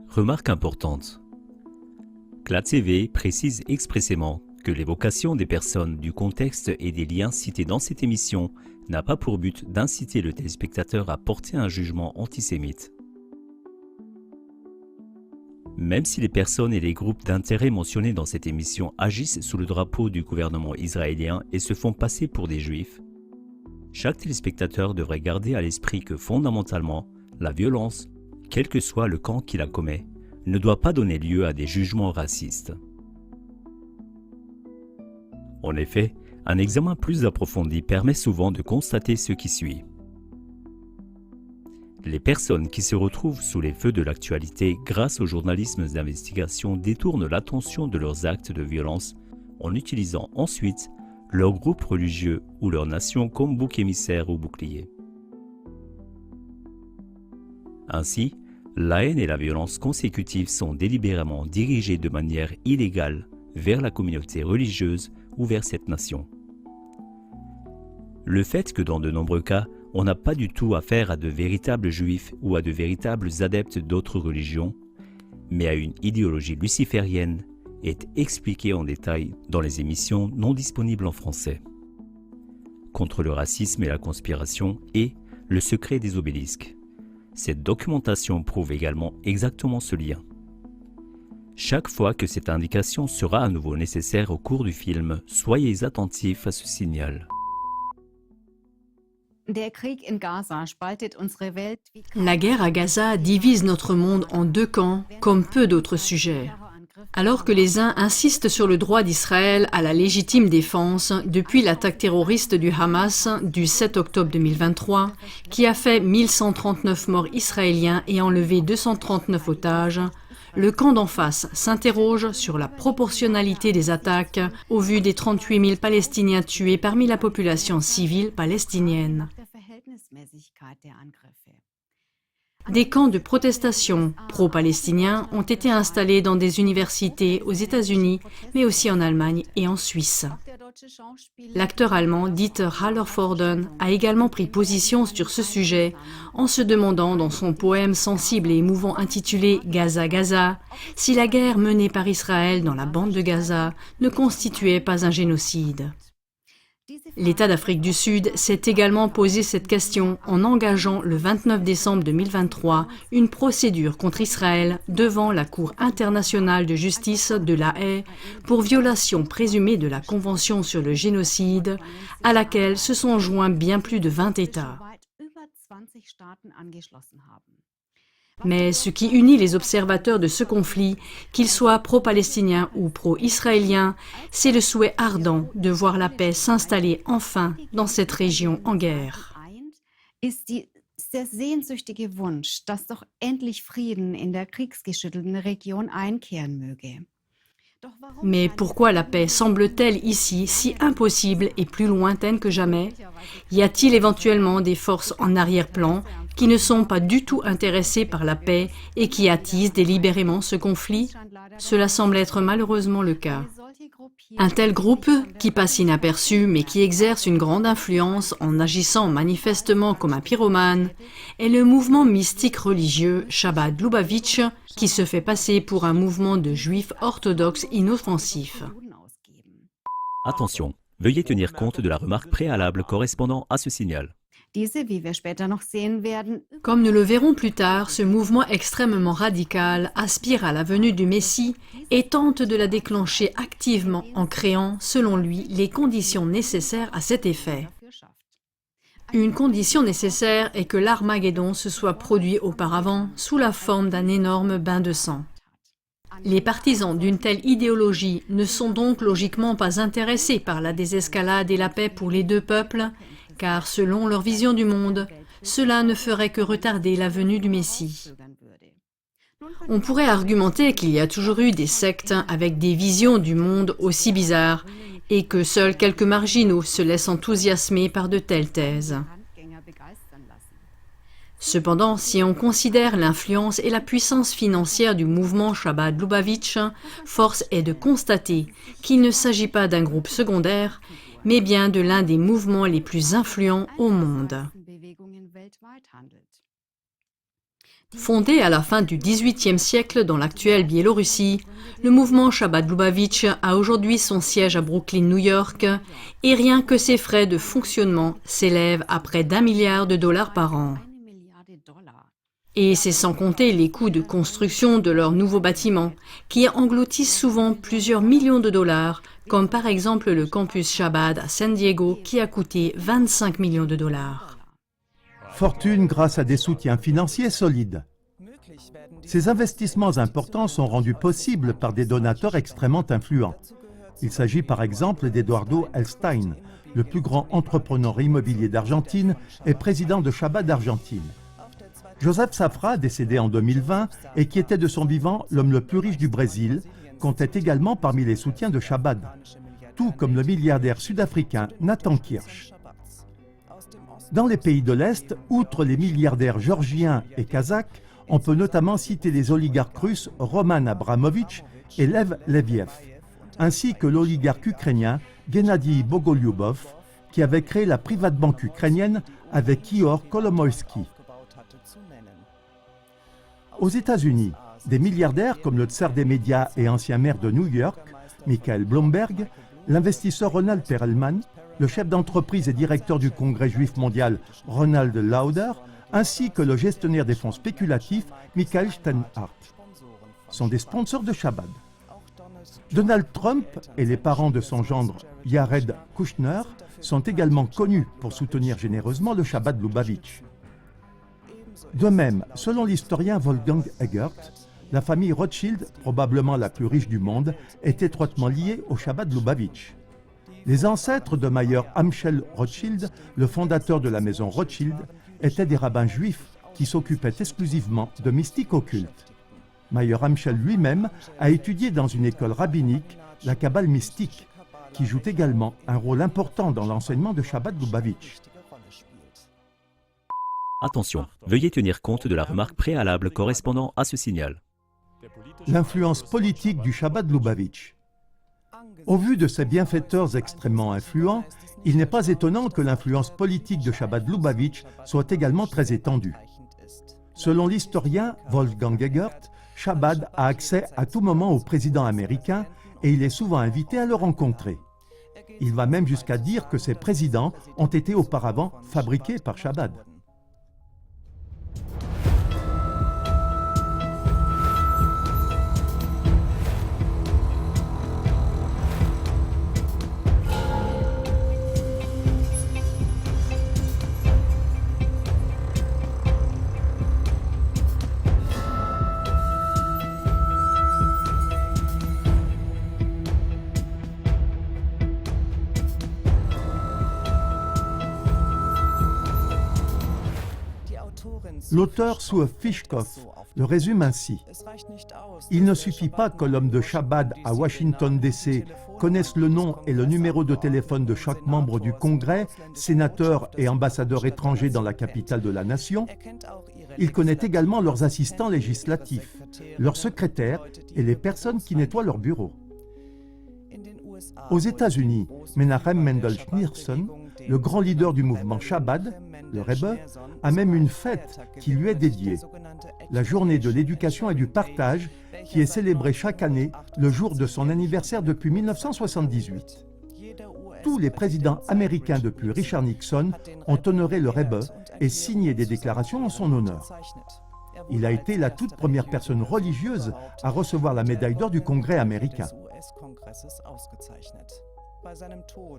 Remarque importante. CLAD TV précise expressément que l'évocation des personnes, du contexte et des liens cités dans cette émission n'a pas pour but d'inciter le téléspectateur à porter un jugement antisémite. Même si les personnes et les groupes d'intérêt mentionnés dans cette émission agissent sous le drapeau du gouvernement israélien et se font passer pour des juifs, chaque téléspectateur devrait garder à l'esprit que fondamentalement, la violence, quel que soit le camp qui la commet, ne doit pas donner lieu à des jugements racistes. En effet, un examen plus approfondi permet souvent de constater ce qui suit. Les personnes qui se retrouvent sous les feux de l'actualité grâce au journalisme d'investigation détournent l'attention de leurs actes de violence en utilisant ensuite leur groupe religieux ou leur nation comme bouc émissaire ou bouclier. Ainsi, la haine et la violence consécutives sont délibérément dirigées de manière illégale vers la communauté religieuse ou vers cette nation. Le fait que dans de nombreux cas, on n'a pas du tout affaire à de véritables juifs ou à de véritables adeptes d'autres religions, mais à une idéologie luciférienne, est expliqué en détail dans les émissions non disponibles en français. Contre le racisme et la conspiration et le secret des obélisques. Cette documentation prouve également exactement ce lien. Chaque fois que cette indication sera à nouveau nécessaire au cours du film, soyez attentifs à ce signal. La guerre à Gaza divise notre monde en deux camps, comme peu d'autres sujets. Alors que les uns insistent sur le droit d'Israël à la légitime défense depuis l'attaque terroriste du Hamas du 7 octobre 2023, qui a fait 1139 morts israéliens et enlevé 239 otages, le camp d'en face s'interroge sur la proportionnalité des attaques au vu des 38 000 Palestiniens tués parmi la population civile palestinienne. Des camps de protestation pro-palestiniens ont été installés dans des universités aux États-Unis, mais aussi en Allemagne et en Suisse. L'acteur allemand Dieter Hallervorden a également pris position sur ce sujet en se demandant dans son poème sensible et émouvant intitulé « Gaza, Gaza » si la guerre menée par Israël dans la bande de Gaza ne constituait pas un génocide. L'État d'Afrique du Sud s'est également posé cette question en engageant le 29 décembre 2023 une procédure contre Israël devant la Cour internationale de justice de La Haye pour violation présumée de la Convention sur le génocide, à laquelle se sont joints bien plus de 20 États. Mais ce qui unit les observateurs de ce conflit, qu'ils soient pro-palestiniens ou pro-israéliens, c'est le souhait ardent de voir la paix s'installer enfin dans cette région en guerre. Der sehnsüchtige Wunsch, dass doch endlich Frieden in der kriegsgeschüttelten Region einkehren möge. Mais pourquoi la paix semble-t-elle ici si impossible et plus lointaine que jamais? Y a-t-il éventuellement des forces en arrière-plan qui ne sont pas du tout intéressées par la paix et qui attisent délibérément ce conflit? Cela semble être malheureusement le cas. Un tel groupe, qui passe inaperçu mais qui exerce une grande influence en agissant manifestement comme un pyromane, est le mouvement mystique religieux Chabad Lubavitch, qui se fait passer pour un mouvement de juifs orthodoxes inoffensifs. Attention, veuillez tenir compte de la remarque préalable correspondant à ce signal. Comme nous le verrons plus tard, ce mouvement extrêmement radical aspire à la venue du Messie et tente de la déclencher activement en créant, selon lui, les conditions nécessaires à cet effet. Une condition nécessaire est que l'Armageddon se soit produit auparavant sous la forme d'un énorme bain de sang. Les partisans d'une telle idéologie ne sont donc logiquement pas intéressés par la désescalade et la paix pour les deux peuples, car selon leur vision du monde, cela ne ferait que retarder la venue du Messie. On pourrait argumenter qu'il y a toujours eu des sectes avec des visions du monde aussi bizarres et que seuls quelques marginaux se laissent enthousiasmer par de telles thèses. Cependant, si on considère l'influence et la puissance financière du mouvement Chabad Lubavitch, force est de constater qu'il ne s'agit pas d'un groupe secondaire, mais bien de l'un des mouvements les plus influents au monde. Fondé à la fin du XVIIIe siècle dans l'actuelle Biélorussie, le mouvement Chabad Lubavitch a aujourd'hui son siège à Brooklyn, New York, et rien que ses frais de fonctionnement s'élèvent à près d'1 milliard de dollars par an. Et c'est sans compter les coûts de construction de leurs nouveaux bâtiments, qui engloutissent souvent plusieurs millions de dollars, comme par exemple le campus Chabad à San Diego, qui a coûté 25 millions de dollars. Fortune grâce à des soutiens financiers solides. Ces investissements importants sont rendus possibles par des donateurs extrêmement influents. Il s'agit par exemple d'Eduardo Elstein, le plus grand entrepreneur immobilier d'Argentine et président de Chabad Argentine. Joseph Safra, décédé en 2020 et qui était de son vivant l'homme le plus riche du Brésil, comptait également parmi les soutiens de Chabad, tout comme le milliardaire sud-africain Nathan Kirsch. Dans les pays de l'Est, outre les milliardaires géorgiens et kazakhs, on peut notamment citer les oligarques russes Roman Abramovitch et Lev Leviev, ainsi que l'oligarque ukrainien Gennady Bogolyubov, qui avait créé la private banque ukrainienne avec Ihor Kolomoïski. Aux États-Unis, des milliardaires comme le tsar des médias et ancien maire de New York, Michael Bloomberg, l'investisseur Ronald Perelman, le chef d'entreprise et directeur du Congrès juif mondial Ronald Lauder, ainsi que le gestionnaire des fonds spéculatifs Michael Steinhardt, sont des sponsors de Chabad. Donald Trump et les parents de son gendre Jared Kushner sont également connus pour soutenir généreusement le Chabad Lubavitch. De même, selon l'historien Wolfgang Egert, la famille Rothschild, probablement la plus riche du monde, est étroitement liée au Chabad Lubavitch. Les ancêtres de Mayer Amschel Rothschild, le fondateur de la maison Rothschild, étaient des rabbins juifs qui s'occupaient exclusivement de mystique occulte. Mayer Amschel lui-même a étudié dans une école rabbinique la Kabbale mystique, qui joue également un rôle important dans l'enseignement de Chabad Lubavitch. Attention, veuillez tenir compte de la remarque préalable correspondant à ce signal. L'influence politique du Chabad Lubavitch. Au vu de ces bienfaiteurs extrêmement influents, il n'est pas étonnant que l'influence politique de Chabad Lubavitch soit également très étendue. Selon l'historien Wolfgang Egert, Chabad a accès à tout moment au président américain et il est souvent invité à le rencontrer. Il va même jusqu'à dire que ces présidents ont été auparavant fabriqués par Chabad. L'auteur Sue Fishkoff le résume ainsi. Il ne suffit pas que l'homme de Chabad à Washington DC connaisse le nom et le numéro de téléphone de chaque membre du Congrès, sénateur et ambassadeur étranger dans la capitale de la nation. Il connaît également leurs assistants législatifs, leurs secrétaires et les personnes qui nettoient leur bureau. Aux États-Unis, Menachem Mendel Schneerson, le grand leader du mouvement Chabad, le Rebbe, a même une fête qui lui est dédiée, la journée de l'éducation et du partage, qui est célébrée chaque année le jour de son anniversaire depuis 1978. Tous les présidents américains depuis Richard Nixon ont honoré le Rebbe et signé des déclarations en son honneur. Il a été la toute première personne religieuse à recevoir la médaille d'or du Congrès américain.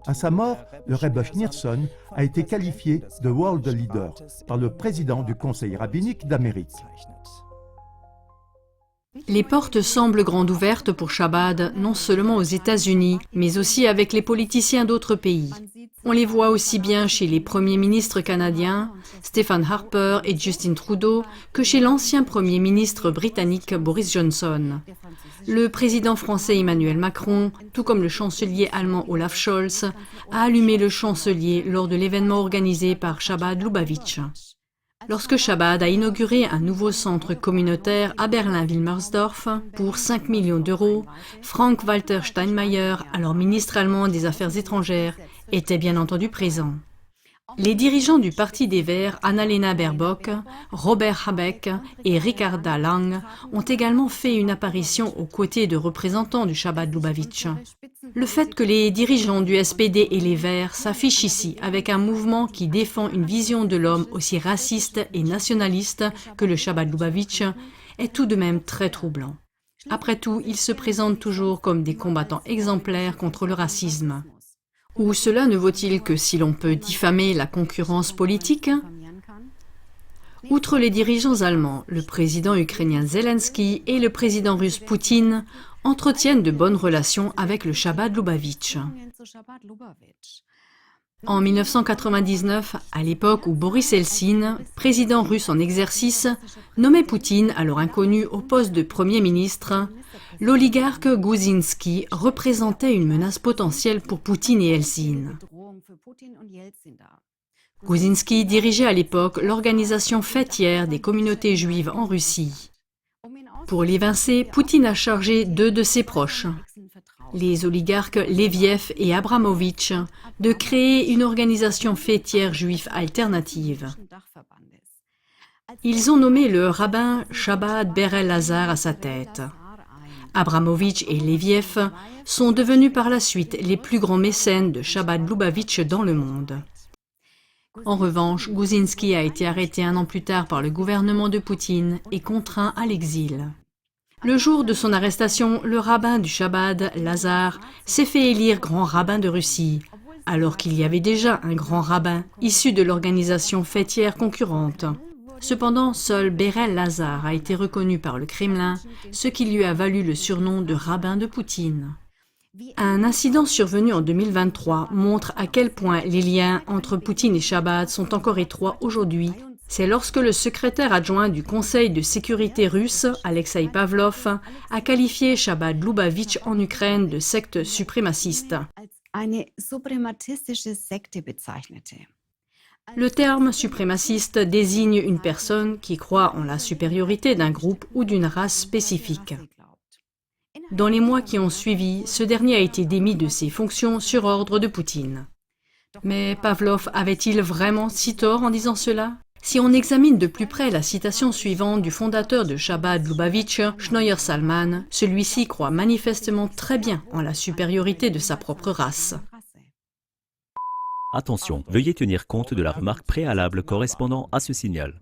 À sa mort, le Rebbe Schneerson a été qualifié de World Leader par le président du Conseil rabbinique d'Amérique. Les portes semblent grandes ouvertes pour Chabad, non seulement aux États-Unis, mais aussi avec les politiciens d'autres pays. On les voit aussi bien chez les premiers ministres canadiens, Stephen Harper et Justin Trudeau, que chez l'ancien premier ministre britannique Boris Johnson. Le président français Emmanuel Macron, tout comme le chancelier allemand Olaf Scholz, a allumé le chancelier lors de l'événement organisé par Chabad Lubavitch. Lorsque Chabad a inauguré un nouveau centre communautaire à Berlin-Wilmersdorf pour 5 millions d'euros, Frank-Walter Steinmeier, alors ministre allemand des Affaires étrangères, était bien entendu présent. Les dirigeants du Parti des Verts, Annalena Baerbock, Robert Habeck et Ricarda Lang, ont également fait une apparition aux côtés de représentants du Chabad Lubavitch. Le fait que les dirigeants du SPD et les Verts s'affichent ici avec un mouvement qui défend une vision de l'homme aussi raciste et nationaliste que le Chabad Lubavitch est tout de même très troublant. Après tout, ils se présentent toujours comme des combattants exemplaires contre le racisme. Ou cela ne vaut-il que si l'on peut diffamer la concurrence politique? Outre les dirigeants allemands, le président ukrainien Zelensky et le président russe Poutine entretiennent de bonnes relations avec le Chabad Lubavitch. En 1999, à l'époque où Boris Eltsine, président russe en exercice, nommait Poutine, alors inconnu, au poste de Premier ministre, l'oligarque Guzinski représentait une menace potentielle pour Poutine et Eltsine. Guzinski dirigeait à l'époque l'organisation fêtière des communautés juives en Russie. Pour l'évincer, Poutine a chargé deux de ses proches, les oligarques Leviev et Abramovitch, de créer une organisation fêtière juive alternative. Ils ont nommé le rabbin Shabbat Berel Lazar à sa tête. Abramovitch et Leviev sont devenus par la suite les plus grands mécènes de Chabad Lubavitch dans le monde. En revanche, Guzinski a été arrêté un an plus tard par le gouvernement de Poutine et contraint à l'exil. Le jour de son arrestation, le rabbin du Chabad, Lazar, s'est fait élire grand rabbin de Russie, alors qu'il y avait déjà un grand rabbin issu de l'organisation fêtière concurrente. Cependant, seul Berel Lazar a été reconnu par le Kremlin, ce qui lui a valu le surnom de rabbin de Poutine. Un incident survenu en 2023 montre à quel point les liens entre Poutine et Chabad sont encore étroits aujourd'hui. C'est lorsque le secrétaire adjoint du Conseil de sécurité russe, Alexei Pavlov, a qualifié Chabad Lubavitch en Ukraine de secte suprémaciste. Le terme suprémaciste désigne une personne qui croit en la supériorité d'un groupe ou d'une race spécifique. Dans les mois qui ont suivi, ce dernier a été démis de ses fonctions sur ordre de Poutine. Mais Pavlov avait-il vraiment si tort en disant cela? Si on examine de plus près la citation suivante du fondateur de Chabad Lubavitch, Shnoyer Zalman, celui-ci croit manifestement très bien en la supériorité de sa propre race. Attention, veuillez tenir compte de la remarque préalable correspondant à ce signal.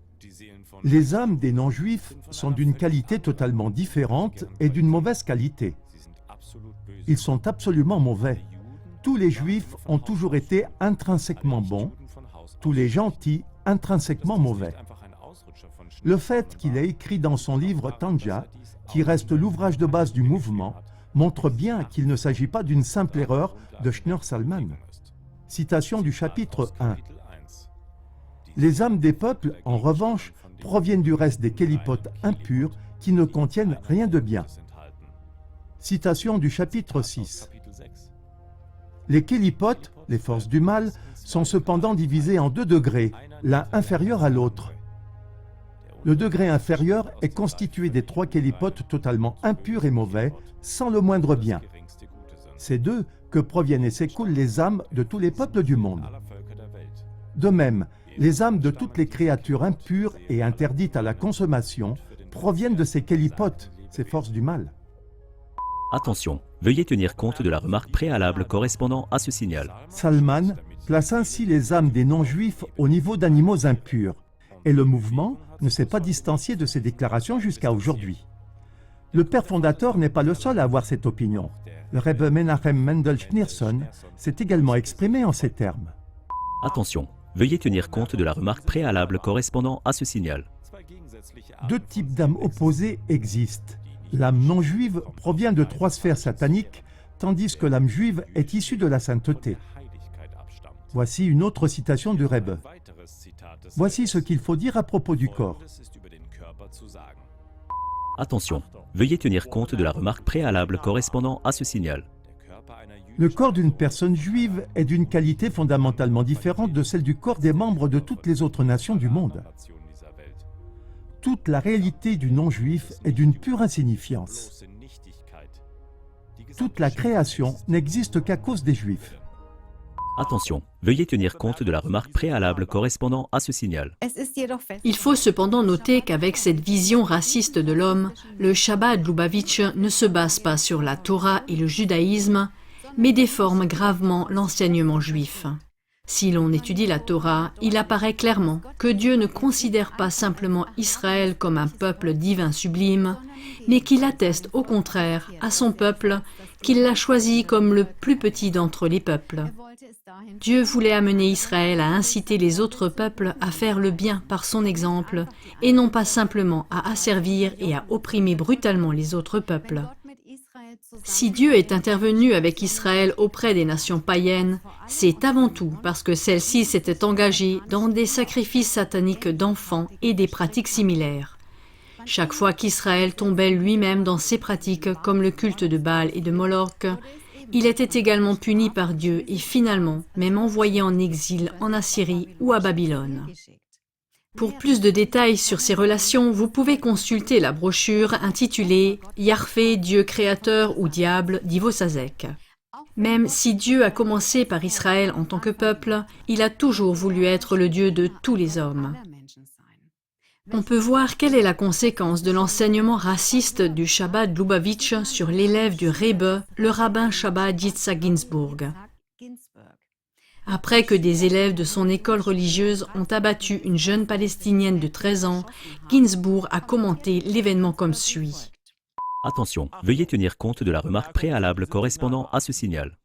Les âmes des non-juifs sont d'une qualité totalement différente et d'une mauvaise qualité. Ils sont absolument mauvais. Tous les juifs ont toujours été intrinsèquement bons, tous les gentils intrinsèquement mauvais. Le fait qu'il ait écrit dans son livre Tanja, qui reste l'ouvrage de base du mouvement, montre bien qu'il ne s'agit pas d'une simple erreur de Shnoyer Zalman. Citation du chapitre 1. Les âmes des peuples, en revanche, proviennent du reste des kélipotes impurs qui ne contiennent rien de bien. Citation du chapitre 6. Les kélipotes, les forces du mal, sont cependant divisées en deux degrés, l'un inférieur à l'autre. Le degré inférieur est constitué des trois kélipotes totalement impurs et mauvais, sans le moindre bien. C'est d'eux que proviennent et s'écoulent les âmes de tous les peuples du monde. De même, les âmes de toutes les créatures impures et interdites à la consommation proviennent de ces kélipotes, ces forces du mal. Attention, veuillez tenir compte de la remarque préalable correspondant à ce signal. Zalman place ainsi les âmes des non-juifs au niveau d'animaux impurs, et le mouvement ne s'est pas distancié de ces déclarations jusqu'à aujourd'hui. Le père fondateur n'est pas le seul à avoir cette opinion. Le Rebbe Menachem Mendel Schneerson s'est également exprimé en ces termes. Attention, veuillez tenir compte de la remarque préalable correspondant à ce signal. Deux types d'âmes opposées existent. L'âme non juive provient de trois sphères sataniques, tandis que l'âme juive est issue de la sainteté. Voici une autre citation du Rebbe. Voici ce qu'il faut dire à propos du corps. Attention, veuillez tenir compte de la remarque préalable correspondant à ce signal. Le corps d'une personne juive est d'une qualité fondamentalement différente de celle du corps des membres de toutes les autres nations du monde. Toute la réalité du non-juif est d'une pure insignifiance. Toute la création n'existe qu'à cause des juifs. Attention, veuillez tenir compte de la remarque préalable correspondant à ce signal. Il faut cependant noter qu'avec cette vision raciste de l'homme, le Chabad Lubavitch ne se base pas sur la Torah et le judaïsme, mais déforme gravement l'enseignement juif. Si l'on étudie la Torah, il apparaît clairement que Dieu ne considère pas simplement Israël comme un peuple divin sublime, mais qu'il atteste au contraire à son peuple qu'il l'a choisi comme le plus petit d'entre les peuples. Dieu voulait amener Israël à inciter les autres peuples à faire le bien par son exemple, et non pas simplement à asservir et à opprimer brutalement les autres peuples. Si Dieu est intervenu avec Israël auprès des nations païennes, c'est avant tout parce que celles-ci s'étaient engagées dans des sacrifices sataniques d'enfants et des pratiques similaires. Chaque fois qu'Israël tombait lui-même dans ces pratiques comme le culte de Baal et de Moloch, il était également puni par Dieu et finalement même envoyé en exil en Assyrie ou à Babylone. Pour plus de détails sur ces relations, vous pouvez consulter la brochure intitulée « Yahvé, Dieu créateur ou diable » d'Ivo Sazek. Même si Dieu a commencé par Israël en tant que peuple, il a toujours voulu être le Dieu de tous les hommes. On peut voir quelle est la conséquence de l'enseignement raciste du Chabad Lubavitch sur l'élève du Rebbe, le rabbin Chabad Yitzhak Ginsburg. Après que des élèves de son école religieuse ont abattu une jeune Palestinienne de 13 ans, Ginsburg a commenté l'événement comme suit. Attention, veuillez tenir compte de la remarque préalable correspondant à ce signal.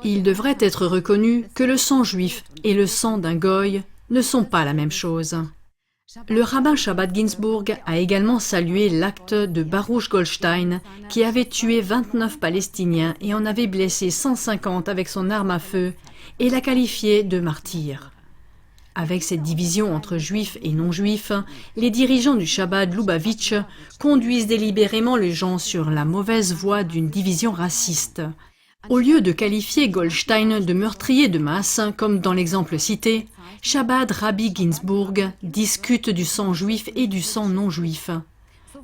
Il devrait être reconnu que le sang juif et le sang d'un goy ne sont pas la même chose. Le rabbin Chabad Ginsburg a également salué l'acte de Baruch Goldstein qui avait tué 29 Palestiniens et en avait blessé 150 avec son arme à feu et l'a qualifié de martyr. Avec cette division entre juifs et non-juifs, les dirigeants du Chabad Lubavitch conduisent délibérément les gens sur la mauvaise voie d'une division raciste. Au lieu de qualifier Goldstein de meurtrier de masse, comme dans l'exemple cité, Chabad Rabbi Ginsburg discute du sang juif et du sang non-juif.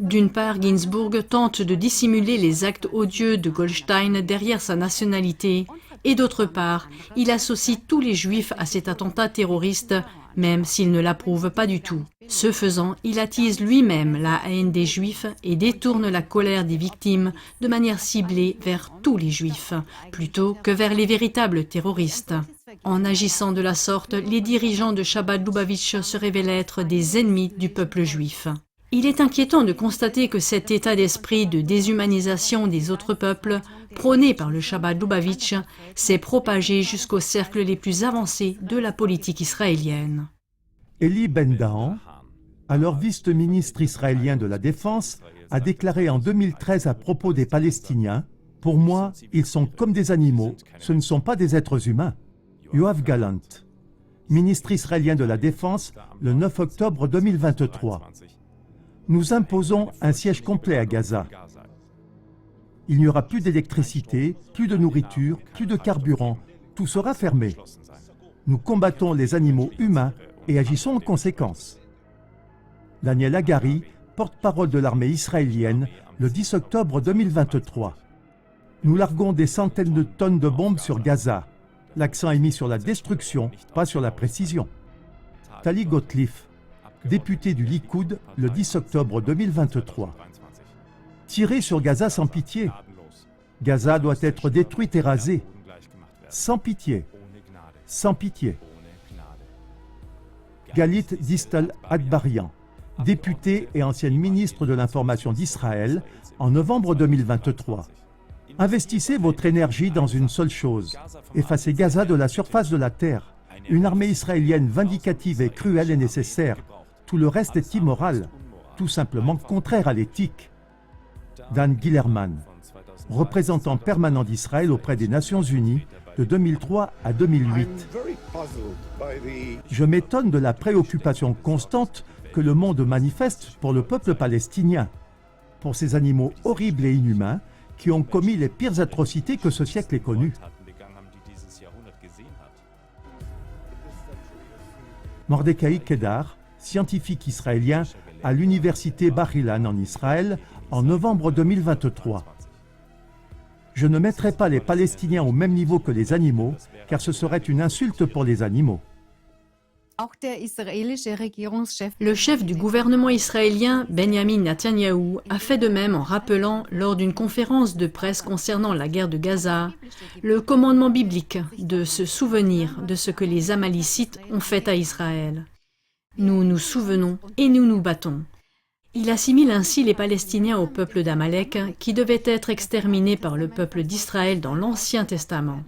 D'une part, Ginsburg tente de dissimuler les actes odieux de Goldstein derrière sa nationalité, et d'autre part, il associe tous les juifs à cet attentat terroriste, même s'il ne l'approuve pas du tout. Ce faisant, il attise lui-même la haine des juifs et détourne la colère des victimes de manière ciblée vers tous les juifs, plutôt que vers les véritables terroristes. En agissant de la sorte, les dirigeants de Chabad Lubavitch se révèlent être des ennemis du peuple juif. Il est inquiétant de constater que cet état d'esprit de déshumanisation des autres peuples, prôné par le Chabad Lubavitch, s'est propagé jusqu'aux cercles les plus avancés de la politique israélienne. Eli Ben-Dahan, alors vice-ministre israélien de la Défense, a déclaré en 2013 à propos des Palestiniens « Pour moi, ils sont comme des animaux, ce ne sont pas des êtres humains ». Yoav Gallant, ministre israélien de la Défense, le 9 octobre 2023. Nous imposons un siège complet à Gaza. Il n'y aura plus d'électricité, plus de nourriture, plus de carburant. Tout sera fermé. Nous combattons les animaux humains et agissons en conséquence. Daniel Hagari, porte-parole de l'armée israélienne, le 10 octobre 2023. Nous larguons des centaines de tonnes de bombes sur Gaza. L'accent est mis sur la destruction, pas sur la précision. Tali Gottlieb, député du Likoud, le 10 octobre 2023. Tirer sur Gaza sans pitié. Gaza doit être détruite et rasée. Sans pitié. Sans pitié. Galit Distel Atbarian, députée et ancienne ministre de l'Information d'Israël, en novembre 2023. Investissez votre énergie dans une seule chose, effacer Gaza de la surface de la terre. Une armée israélienne vindicative et cruelle est nécessaire. Tout le reste est immoral, tout simplement contraire à l'éthique. Dan Gillerman, représentant permanent d'Israël auprès des Nations Unies de 2003 à 2008. Je m'étonne de la préoccupation constante que le monde manifeste pour le peuple palestinien, pour ces animaux horribles et inhumains qui ont commis les pires atrocités que ce siècle ait connues. Mordechai Kedar, scientifique israélien à l'université Bar Ilan en Israël en novembre 2023. Je ne mettrai pas les Palestiniens au même niveau que les animaux, car ce serait une insulte pour les animaux. Le chef du gouvernement israélien, Benjamin Netanyahou, a fait de même en rappelant, lors d'une conférence de presse concernant la guerre de Gaza, le commandement biblique de se souvenir de ce que les Amalicites ont fait à Israël. Nous nous souvenons et nous nous battons. Il assimile ainsi les Palestiniens au peuple d'Amalek, qui devait être exterminé par le peuple d'Israël dans l'Ancien Testament.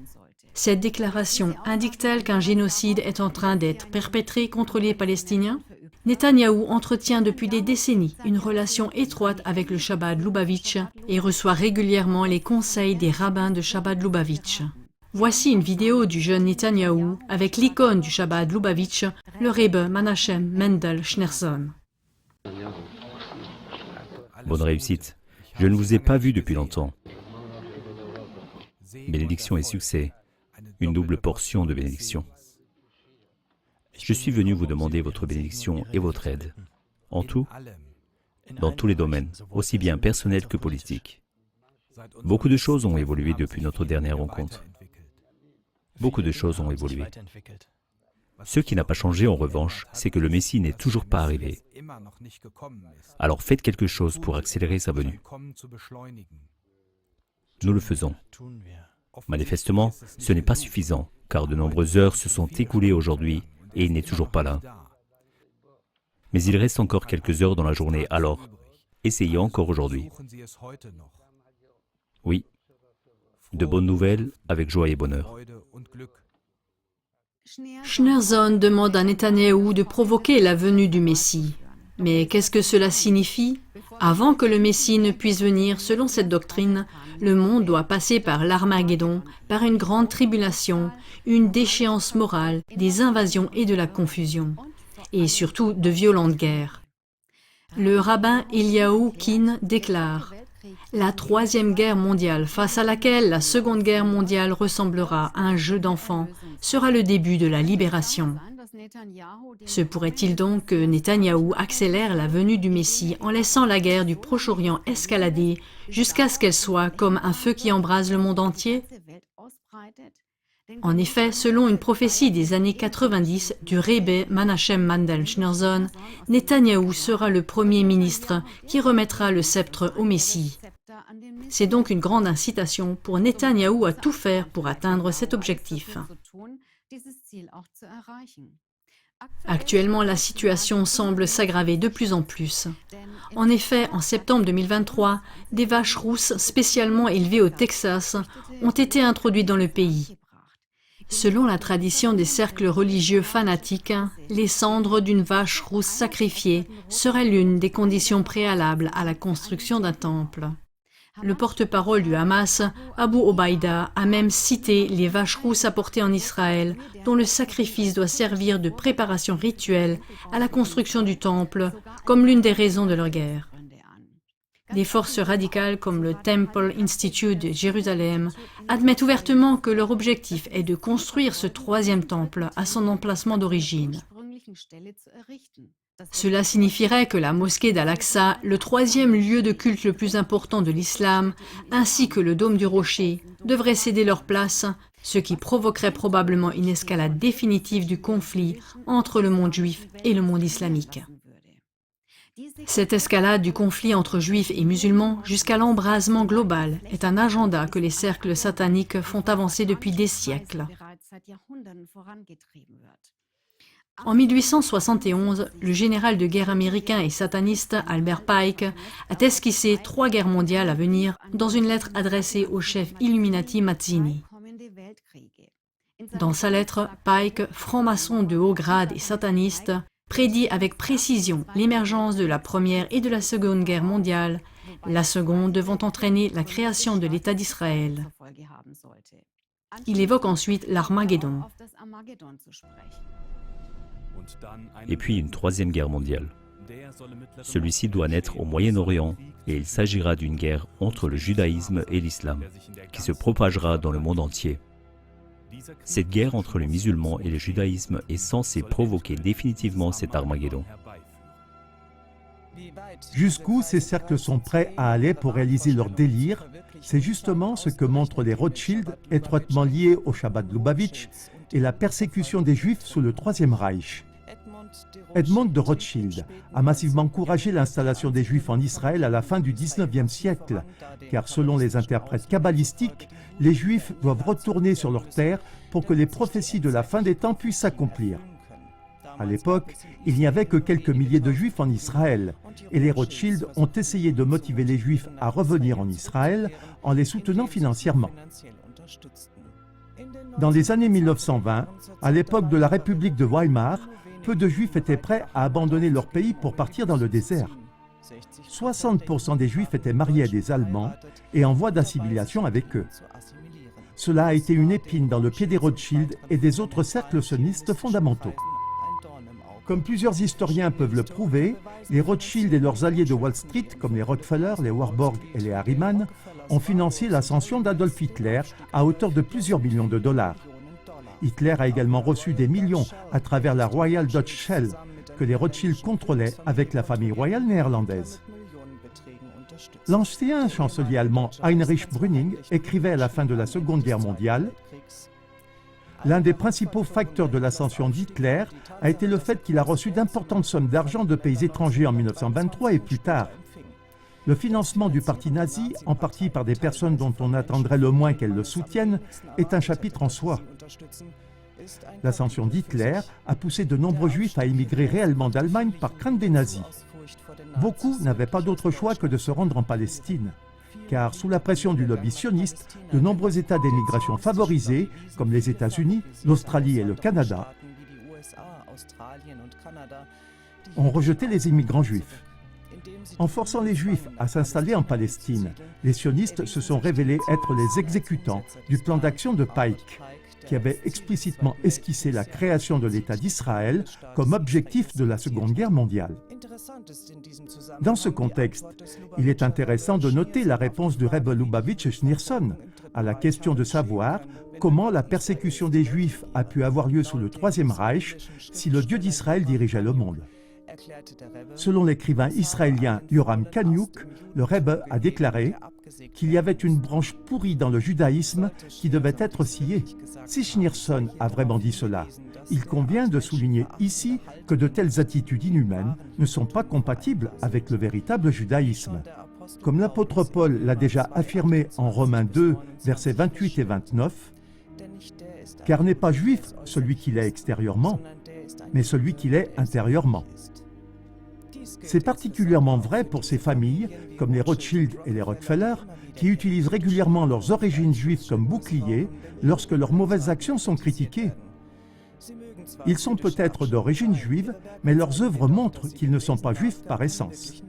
Cette déclaration indique-t-elle qu'un génocide est en train d'être perpétré contre les Palestiniens? Netanyahou entretient depuis des décennies une relation étroite avec le Chabad Lubavitch et reçoit régulièrement les conseils des rabbins de Chabad Lubavitch. Voici une vidéo du jeune Netanyahou avec l'icône du Chabad Lubavitch, le Rebbe Menachem Mendel Schneerson. Bonne réussite. Je ne vous ai pas vu depuis longtemps. Bénédiction et succès. Une double portion de bénédiction. Je suis venu vous demander votre bénédiction et votre aide. En tout, dans tous les domaines, aussi bien personnels que politiques. Beaucoup de choses ont évolué depuis notre dernière rencontre. Beaucoup de choses ont évolué. Ce qui n'a pas changé, en revanche, c'est que le Messie n'est toujours pas arrivé. Alors faites quelque chose pour accélérer sa venue. Nous le faisons. Manifestement, ce n'est pas suffisant, car de nombreuses heures se sont écoulées aujourd'hui et il n'est toujours pas là. Mais il reste encore quelques heures dans la journée, alors essayez encore aujourd'hui. Oui, de bonnes nouvelles avec joie et bonheur. Schneerson demande à Netanyahou de provoquer la venue du Messie. Mais qu'est-ce que cela signifie? Avant que le Messie ne puisse venir, selon cette doctrine, le monde doit passer par l'Armageddon, par une grande tribulation, une déchéance morale, des invasions et de la confusion, et surtout de violentes guerres. Le rabbin Eliyahu Kin déclare « La troisième guerre mondiale, face à laquelle la seconde guerre mondiale ressemblera à un jeu d'enfants, sera le début de la libération. » Se pourrait-il donc que Netanyahou accélère la venue du Messie en laissant la guerre du Proche-Orient escalader jusqu'à ce qu'elle soit comme un feu qui embrase le monde entier? En effet, selon une prophétie des années 90 du Rebbe Menachem Mendel Schneerson, Netanyahou sera le premier ministre qui remettra le sceptre au Messie. C'est donc une grande incitation pour Netanyahou à tout faire pour atteindre cet objectif. Actuellement, la situation semble s'aggraver de plus en plus. En effet, en septembre 2023, des vaches rousses spécialement élevées au Texas ont été introduites dans le pays. Selon la tradition des cercles religieux fanatiques, les cendres d'une vache rousse sacrifiée seraient l'une des conditions préalables à la construction d'un temple. Le porte-parole du Hamas, Abu Obaïda, a même cité les vaches rousses apportées en Israël, dont le sacrifice doit servir de préparation rituelle à la construction du temple, comme l'une des raisons de leur guerre. Des forces radicales comme le Temple Institute de Jérusalem admettent ouvertement que leur objectif est de construire ce troisième temple à son emplacement d'origine. Cela signifierait que la mosquée d'Al-Aqsa, le troisième lieu de culte le plus important de l'islam, ainsi que le dôme du rocher, devraient céder leur place, ce qui provoquerait probablement une escalade définitive du conflit entre le monde juif et le monde islamique. Cette escalade du conflit entre juifs et musulmans jusqu'à l'embrasement global est un agenda que les cercles sataniques font avancer depuis des siècles. En 1871, le général de guerre américain et sataniste Albert Pike a esquissé 3 guerres mondiales à venir dans une lettre adressée au chef Illuminati Mazzini. Dans sa lettre, Pike, franc-maçon de haut grade et sataniste, prédit avec précision l'émergence de la Première et de la Seconde Guerre mondiale, la seconde devant entraîner la création de l'État d'Israël. Il évoque ensuite l'Armageddon. Et puis une troisième guerre mondiale. Celui-ci doit naître au Moyen-Orient et il s'agira d'une guerre entre le judaïsme et l'islam, qui se propagera dans le monde entier. Cette guerre entre les musulmans et le judaïsme est censée provoquer définitivement cet Armageddon. Jusqu'où ces cercles sont prêts à aller pour réaliser leur délire, c'est justement ce que montrent les Rothschild, étroitement liés au Chabad Lubavitch, et la persécution des Juifs sous le Troisième Reich. Edmond de Rothschild a massivement encouragé l'installation des Juifs en Israël à la fin du XIXe siècle, car selon les interprètes kabbalistiques, les Juifs doivent retourner sur leur terre pour que les prophéties de la fin des temps puissent s'accomplir. À l'époque, il n'y avait que quelques milliers de Juifs en Israël, et les Rothschild ont essayé de motiver les Juifs à revenir en Israël en les soutenant financièrement. Dans les années 1920, à l'époque de la République de Weimar, peu de Juifs étaient prêts à abandonner leur pays pour partir dans le désert. 60% des Juifs étaient mariés à des Allemands et en voie d'assimilation avec eux. Cela a été une épine dans le pied des Rothschild et des autres cercles sionistes fondamentaux. Comme plusieurs historiens peuvent le prouver, les Rothschild et leurs alliés de Wall Street, comme les Rockefeller, les Warburg et les Harriman, ont financé l'ascension d'Adolf Hitler à hauteur de plusieurs millions de dollars. Hitler a également reçu des millions à travers la Royal Dutch Shell, que les Rothschild contrôlaient avec la famille royale néerlandaise. L'ancien chancelier allemand Heinrich Brüning écrivait à la fin de la Seconde Guerre mondiale: l'un des principaux facteurs de l'ascension d'Hitler a été le fait qu'il a reçu d'importantes sommes d'argent de pays étrangers en 1923 et plus tard. Le financement du parti nazi, en partie par des personnes dont on attendrait le moins qu'elles le soutiennent, est un chapitre en soi. L'ascension d'Hitler a poussé de nombreux juifs à émigrer réellement d'Allemagne par crainte des nazis. Beaucoup n'avaient pas d'autre choix que de se rendre en Palestine, car sous la pression du lobby sioniste, de nombreux États d'émigration favorisés, comme les États-Unis, l'Australie et le Canada, ont rejeté les immigrants juifs. En forçant les Juifs à s'installer en Palestine, les sionistes se sont révélés être les exécutants du plan d'action de Pike, qui avait explicitement esquissé la création de l'État d'Israël comme objectif de la Seconde Guerre mondiale. Dans ce contexte, il est intéressant de noter la réponse du Rebbe Lubavitch Schneerson à la question de savoir comment la persécution des Juifs a pu avoir lieu sous le Troisième Reich si le Dieu d'Israël dirigeait le monde. Selon l'écrivain israélien Yoram Kaniuk, le Rebbe a déclaré qu'il y avait une branche pourrie dans le judaïsme qui devait être sciée. Si Schneerson a vraiment dit cela, il convient de souligner ici que de telles attitudes inhumaines ne sont pas compatibles avec le véritable judaïsme. Comme l'apôtre Paul l'a déjà affirmé en Romains 2, versets 28 et 29, « Car n'est pas juif celui qu'il est extérieurement, mais celui qu'il est intérieurement. » C'est particulièrement vrai pour ces familles, comme les Rothschild et les Rockefeller, qui utilisent régulièrement leurs origines juives comme bouclier lorsque leurs mauvaises actions sont critiquées. Ils sont peut-être d'origine juive, mais leurs œuvres montrent qu'ils ne sont pas juifs par essence.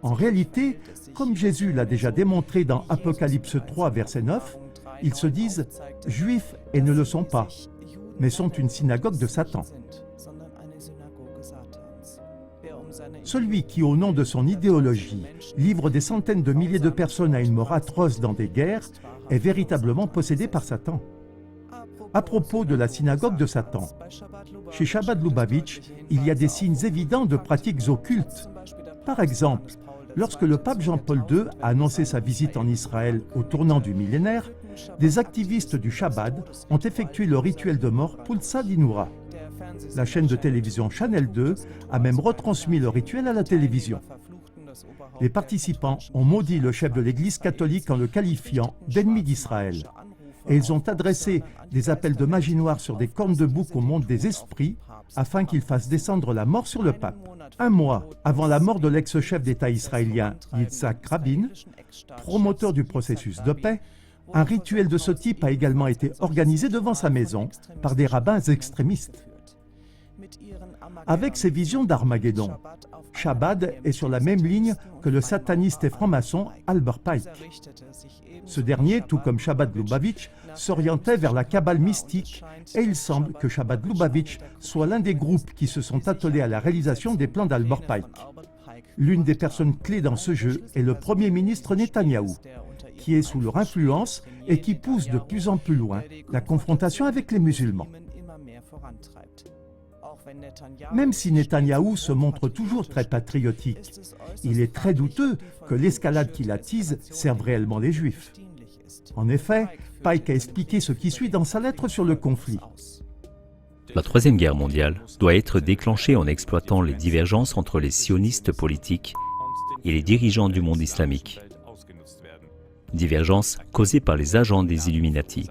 En réalité, comme Jésus l'a déjà démontré dans Apocalypse 3, verset 9, ils se disent « juifs » et ne le sont pas, mais sont une synagogue de Satan. Celui qui, au nom de son idéologie, livre des centaines de milliers de personnes à une mort atroce dans des guerres, est véritablement possédé par Satan. À propos de la synagogue de Satan, chez Chabad Lubavitch, il y a des signes évidents de pratiques occultes. Par exemple, lorsque le pape Jean-Paul II a annoncé sa visite en Israël au tournant du millénaire, des activistes du Chabad ont effectué le rituel de mort Pulsa Dinura. La chaîne de télévision Channel 2 a même retransmis le rituel à la télévision. Les participants ont maudit le chef de l'Église catholique en le qualifiant d'ennemi d'Israël. Et ils ont adressé des appels de magie noire sur des cornes de bouc au monde des esprits afin qu'il fasse descendre la mort sur le pape. Un mois avant la mort de l'ex-chef d'État israélien Yitzhak Rabin, promoteur du processus de paix, un rituel de ce type a également été organisé devant sa maison par des rabbins extrémistes. Avec ses visions d'Armageddon, Chabad est sur la même ligne que le sataniste et franc-maçon Albert Pike. Ce dernier, tout comme Chabad Lubavitch, s'orientait vers la Kabbale mystique et il semble que Chabad Lubavitch soit l'un des groupes qui se sont attelés à la réalisation des plans d'Albert Pike. L'une des personnes clés dans ce jeu est le Premier ministre Netanyahou, qui est sous leur influence et qui pousse de plus en plus loin la confrontation avec les musulmans. Même si Netanyahou se montre toujours très patriotique, il est très douteux que l'escalade qu'il attise serve réellement les Juifs. En effet, Pike a expliqué ce qui suit dans sa lettre sur le conflit. La Troisième Guerre mondiale doit être déclenchée en exploitant les divergences entre les sionistes politiques et les dirigeants du monde islamique. Divergences causées par les agents des Illuminati.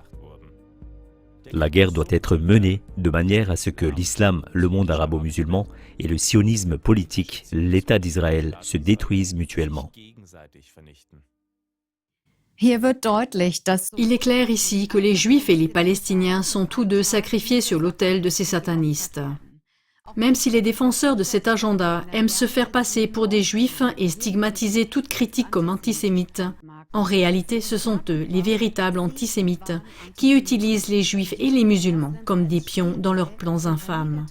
La guerre doit être menée de manière à ce que l'islam, le monde arabo-musulman et le sionisme politique, l'État d'Israël, se détruisent mutuellement. Il est clair ici que les Juifs et les Palestiniens sont tous deux sacrifiés sur l'autel de ces satanistes. Même si les défenseurs de cet agenda aiment se faire passer pour des Juifs et stigmatiser toute critique comme antisémite, en réalité ce sont eux, les véritables antisémites, qui utilisent les Juifs et les musulmans comme des pions dans leurs plans infâmes.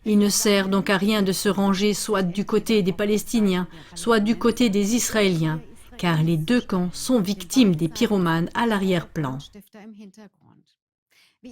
Il ne sert donc à rien de se ranger soit du côté des Palestiniens, soit du côté des Israéliens, car les deux camps sont victimes des pyromanes à l'arrière-plan.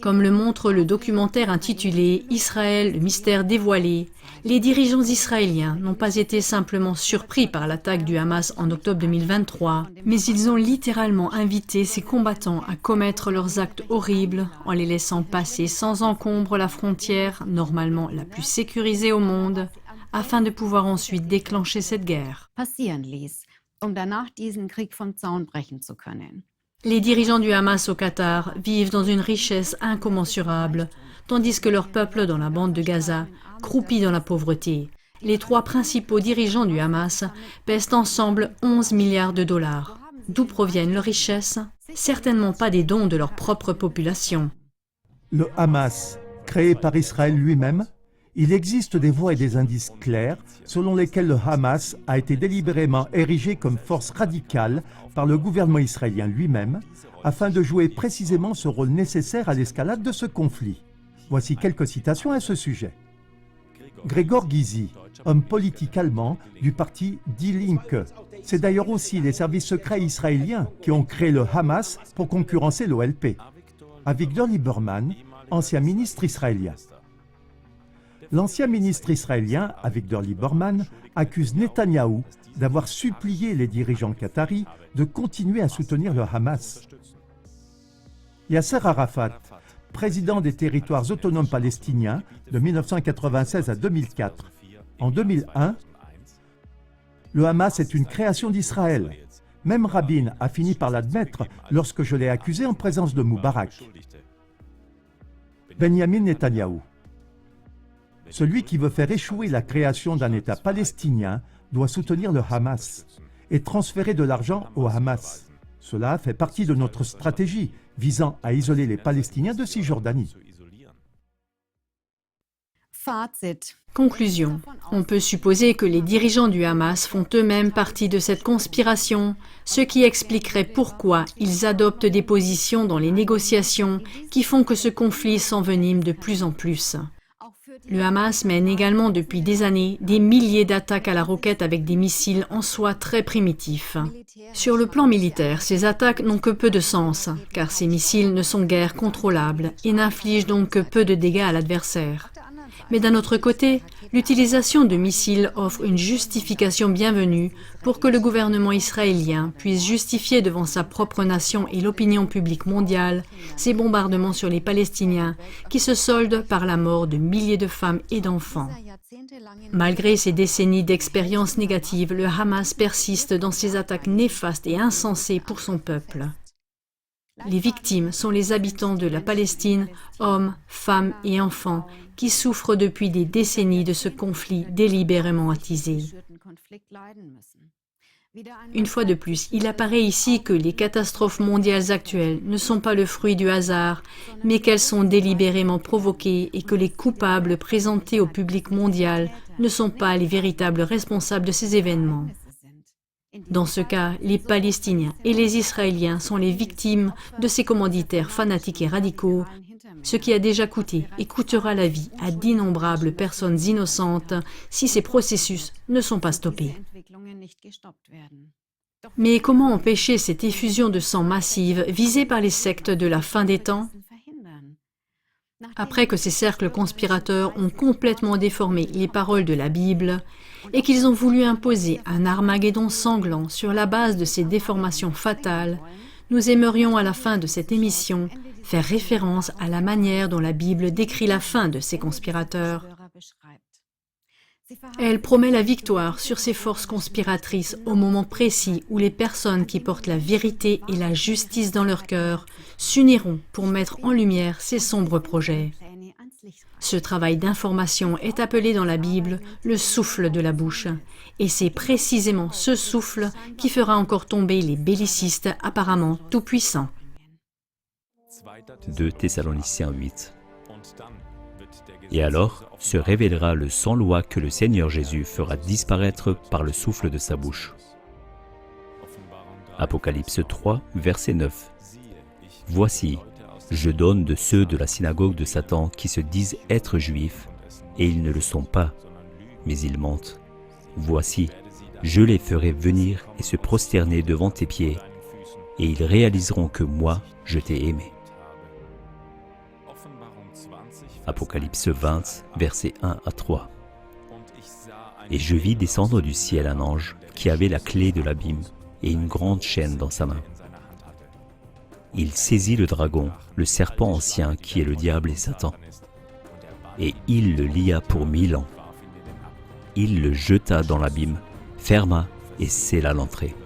Comme le montre le documentaire intitulé « Israël, le mystère dévoilé », les dirigeants israéliens n'ont pas été simplement surpris par l'attaque du Hamas en octobre 2023, mais ils ont littéralement invité ces combattants à commettre leurs actes horribles en les laissant passer sans encombre la frontière, normalement la plus sécurisée au monde, afin de pouvoir ensuite déclencher cette guerre. Les dirigeants du Hamas au Qatar vivent dans une richesse incommensurable, tandis que leur peuple dans la bande de Gaza croupit dans la pauvreté. Les trois principaux dirigeants du Hamas pèsent ensemble 11 milliards de dollars. D'où proviennent leurs richesses? Certainement pas des dons de leur propre population. Le Hamas, créé par Israël lui-même, il existe des voies et des indices clairs selon lesquels le Hamas a été délibérément érigé comme force radicale par le gouvernement israélien lui-même afin de jouer précisément ce rôle nécessaire à l'escalade de ce conflit. Voici quelques citations à ce sujet. Gregor Gysi, homme politique allemand du parti Die Linke. C'est d'ailleurs aussi les services secrets israéliens qui ont créé le Hamas pour concurrencer l'OLP. Avigdor Lieberman, ancien ministre israélien. L'ancien ministre israélien, Avigdor Lieberman, accuse Netanyahou d'avoir supplié les dirigeants qataris de continuer à soutenir le Hamas. Yasser Arafat, président des territoires autonomes palestiniens de 1996 à 2004. En 2001, le Hamas est une création d'Israël. Même Rabin a fini par l'admettre lorsque je l'ai accusé en présence de Moubarak. Benjamin Netanyahou. Celui qui veut faire échouer la création d'un État palestinien doit soutenir le Hamas et transférer de l'argent au Hamas. Cela fait partie de notre stratégie visant à isoler les Palestiniens de Cisjordanie. Conclusion. On peut supposer que les dirigeants du Hamas font eux-mêmes partie de cette conspiration, ce qui expliquerait pourquoi ils adoptent des positions dans les négociations qui font que ce conflit s'envenime de plus en plus. Le Hamas mène également depuis des années des milliers d'attaques à la roquette avec des missiles en soi très primitifs. Sur le plan militaire, ces attaques n'ont que peu de sens, car ces missiles ne sont guère contrôlables et n'infligent donc que peu de dégâts à l'adversaire. Mais d'un autre côté, l'utilisation de missiles offre une justification bienvenue pour que le gouvernement israélien puisse justifier devant sa propre nation et l'opinion publique mondiale ces bombardements sur les Palestiniens qui se soldent par la mort de milliers de femmes et d'enfants. Malgré ces décennies d'expériences négatives, le Hamas persiste dans ses attaques néfastes et insensées pour son peuple. Les victimes sont les habitants de la Palestine, hommes, femmes et enfants, qui souffrent depuis des décennies de ce conflit délibérément attisé. Une fois de plus, il apparaît ici que les catastrophes mondiales actuelles ne sont pas le fruit du hasard, mais qu'elles sont délibérément provoquées et que les coupables présentés au public mondial ne sont pas les véritables responsables de ces événements. Dans ce cas, les Palestiniens et les Israéliens sont les victimes de ces commanditaires fanatiques et radicaux, ce qui a déjà coûté et coûtera la vie à d'innombrables personnes innocentes si ces processus ne sont pas stoppés. Mais comment empêcher cette effusion de sang massive visée par les sectes de la fin des temps? Après que ces cercles conspirateurs ont complètement déformé les paroles de la Bible et qu'ils ont voulu imposer un Armageddon sanglant sur la base de ces déformations fatales, nous aimerions à la fin de cette émission faire référence à la manière dont la Bible décrit la fin de ces conspirateurs. Elle promet la victoire sur ces forces conspiratrices au moment précis où les personnes qui portent la vérité et la justice dans leur cœur s'uniront pour mettre en lumière ces sombres projets. Ce travail d'information est appelé dans la Bible le souffle de la bouche, et c'est précisément ce souffle qui fera encore tomber les bellicistes apparemment tout-puissants. 2 Thessaloniciens 8. Et alors se révélera le sans-loi que le Seigneur Jésus fera disparaître par le souffle de sa bouche. Apocalypse 3, verset 9. Voici, je donne de ceux de la synagogue de Satan qui se disent être juifs, et ils ne le sont pas, mais ils mentent. Voici, je les ferai venir et se prosterner devant tes pieds, et ils réaliseront que moi, je t'ai aimé. Apocalypse 20, versets 1 à 3. Et je vis descendre du ciel un ange qui avait la clé de l'abîme et une grande chaîne dans sa main. Il saisit le dragon, le serpent ancien qui est le diable et Satan, et il le lia pour 1000 ans. Il le jeta dans l'abîme, ferma et scella l'entrée.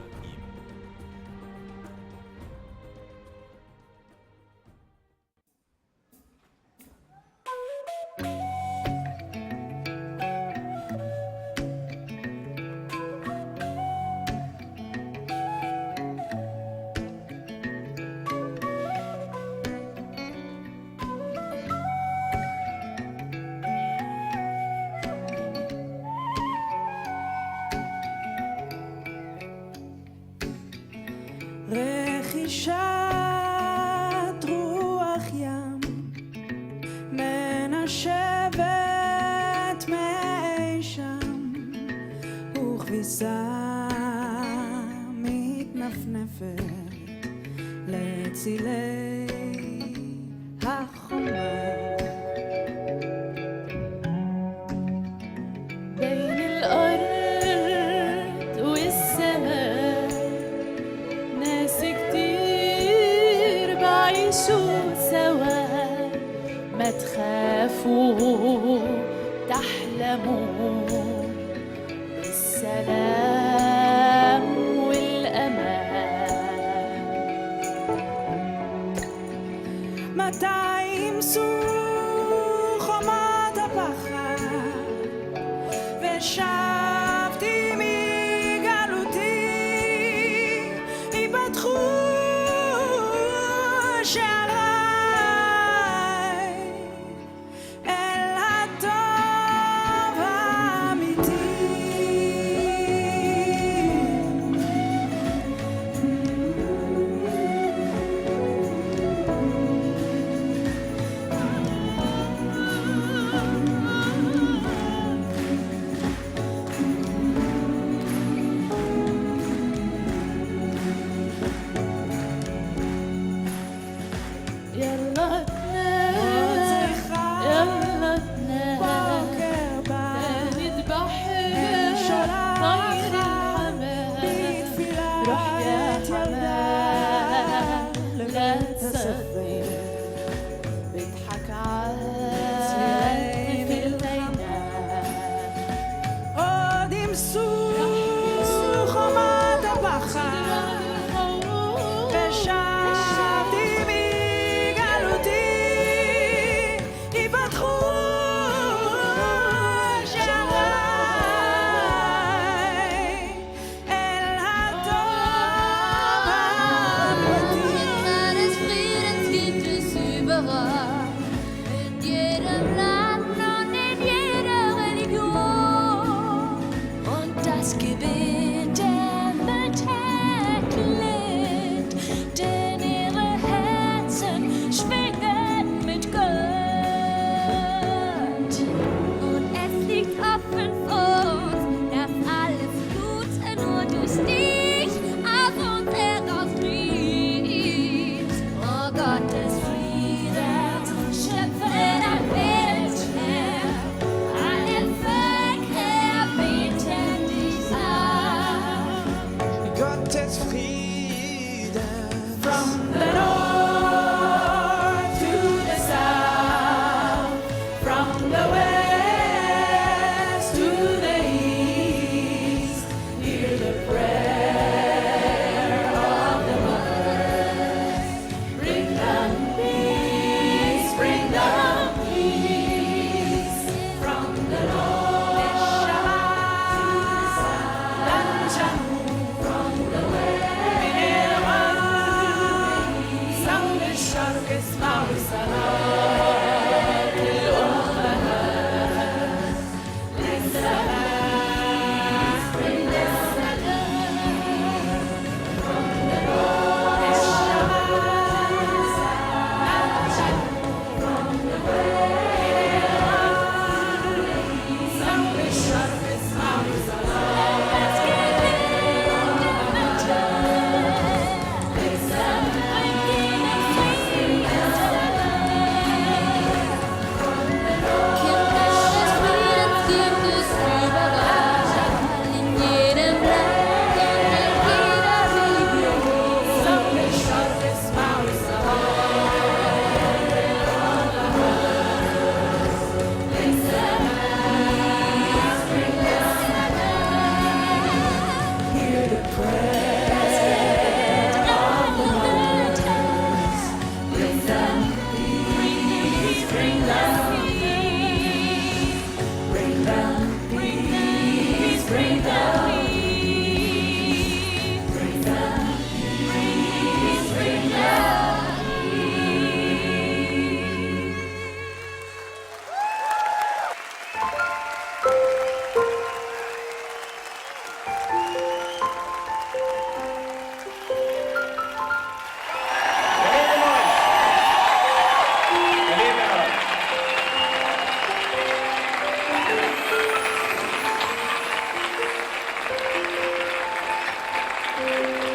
רכישת רוח ים מנשבת מאי שם וכביסה מתנפנפת לצילי החומה בין الأرض والسماء ناس كتير بعيشوا سوا ما تخافوا تحلموا بالسلام والأمان متاعים חומת הפחד ושבתי מגלותי ייפתחו שעריי אל הטוב האמיתי Gottes Frieden. From the north to the south, from the west to the east, hear the prayer of the mother. Bring them peace, bring them peace. From the north to the south, from the west, sound the sharpest mouse Thank you.